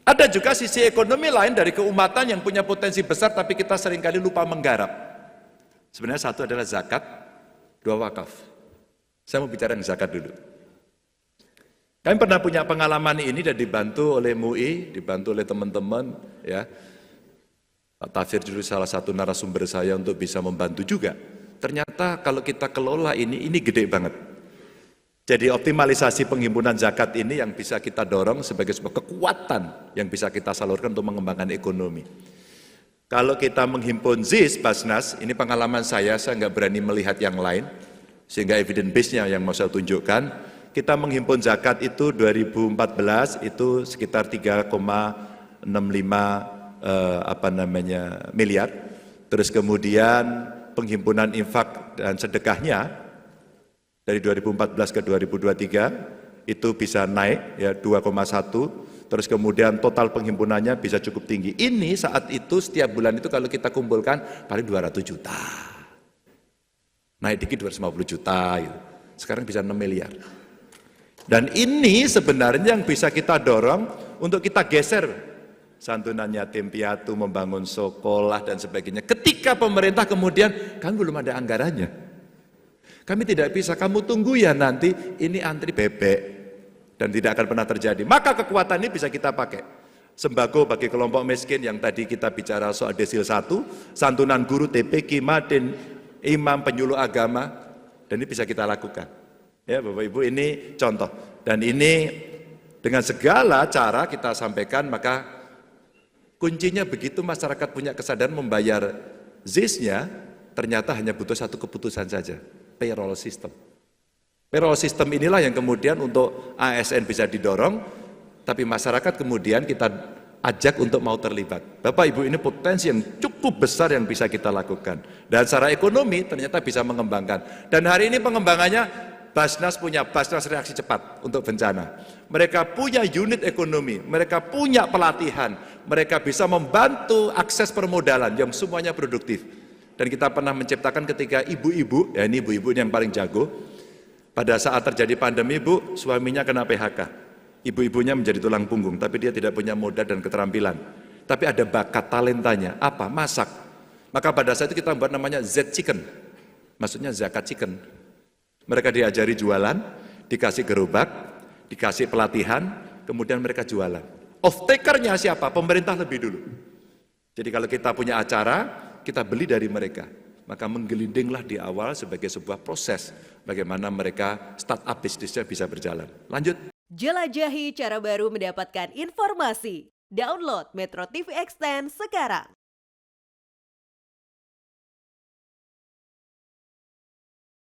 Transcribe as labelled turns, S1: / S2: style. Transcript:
S1: Ada juga sisi ekonomi lain dari keumatan yang punya potensi besar tapi kita seringkali lupa menggarap. Sebenarnya satu adalah zakat, dua wakaf. Saya mau bicara yang zakat dulu. Kami pernah punya pengalaman ini dan dibantu oleh MUI, dibantu oleh teman-teman, ya. Pak Tafsir dulu salah satu narasumber saya untuk bisa membantu juga. Ternyata kalau kita kelola ini gede banget. Jadi optimalisasi penghimpunan zakat ini yang bisa kita dorong sebagai sebuah kekuatan yang bisa kita salurkan untuk mengembangkan ekonomi. Kalau kita menghimpun ZIS, Basnas, ini pengalaman saya nggak berani melihat yang lain, sehingga evidence base-nya yang mau saya tunjukkan. Kita menghimpun zakat itu 2014 itu sekitar 3,65 miliar. Terus kemudian penghimpunan infak dan sedekahnya dari 2014 ke 2023 itu bisa naik ya 2,1. Terus kemudian total penghimpunannya bisa cukup tinggi. Ini saat itu setiap bulan itu kalau kita kumpulkan paling 200 juta. Naik dikit 250 juta gitu. Sekarang bisa 6 miliar. Dan ini sebenarnya yang bisa kita dorong untuk kita geser santunan yatim piatu, membangun sekolah dan sebagainya. Ketika pemerintah kemudian, kan belum ada anggarannya. Kami tidak bisa, kamu tunggu ya nanti ini antri bebek dan tidak akan pernah terjadi. Maka kekuatan ini bisa kita pakai. Sembako bagi kelompok miskin yang tadi kita bicara soal desil 1, santunan guru TPQ, Madin, imam, penyuluh agama, dan ini bisa kita lakukan. Ya Bapak Ibu, ini contoh. Dan ini dengan segala cara kita sampaikan, maka kuncinya begitu masyarakat punya kesadaran membayar ZIS-nya, ternyata hanya butuh satu keputusan saja, payroll system. Payroll system inilah yang kemudian untuk ASN bisa didorong, tapi masyarakat kemudian kita ajak untuk mau terlibat. Bapak Ibu, ini potensi yang cukup besar yang bisa kita lakukan. Dan secara ekonomi ternyata bisa mengembangkan. Dan hari ini pengembangannya Basnas punya Basnas reaksi cepat untuk bencana. Mereka punya unit ekonomi, mereka punya pelatihan, mereka bisa membantu akses permodalan yang semuanya produktif. Dan kita pernah menciptakan ketika ibu-ibu, ya ini ibu-ibu yang paling jago, pada saat terjadi pandemi, Bu, suaminya kena PHK. Ibu-ibunya menjadi tulang punggung, tapi dia tidak punya modal dan keterampilan. Tapi ada bakat talentanya, apa? Masak. Maka pada saat itu kita buat namanya Z Chicken, maksudnya zakat chicken. Mereka diajari jualan, dikasih gerobak, dikasih pelatihan, kemudian mereka jualan. Off-taker-nya siapa? Pemerintah lebih dulu. Jadi kalau kita punya acara, kita beli dari mereka. Maka menggelindinglah di awal sebagai sebuah proses bagaimana mereka startup bisnisnya bisa berjalan. Lanjut.
S2: Jelajahi cara baru mendapatkan informasi. Download Metro TV Extend sekarang.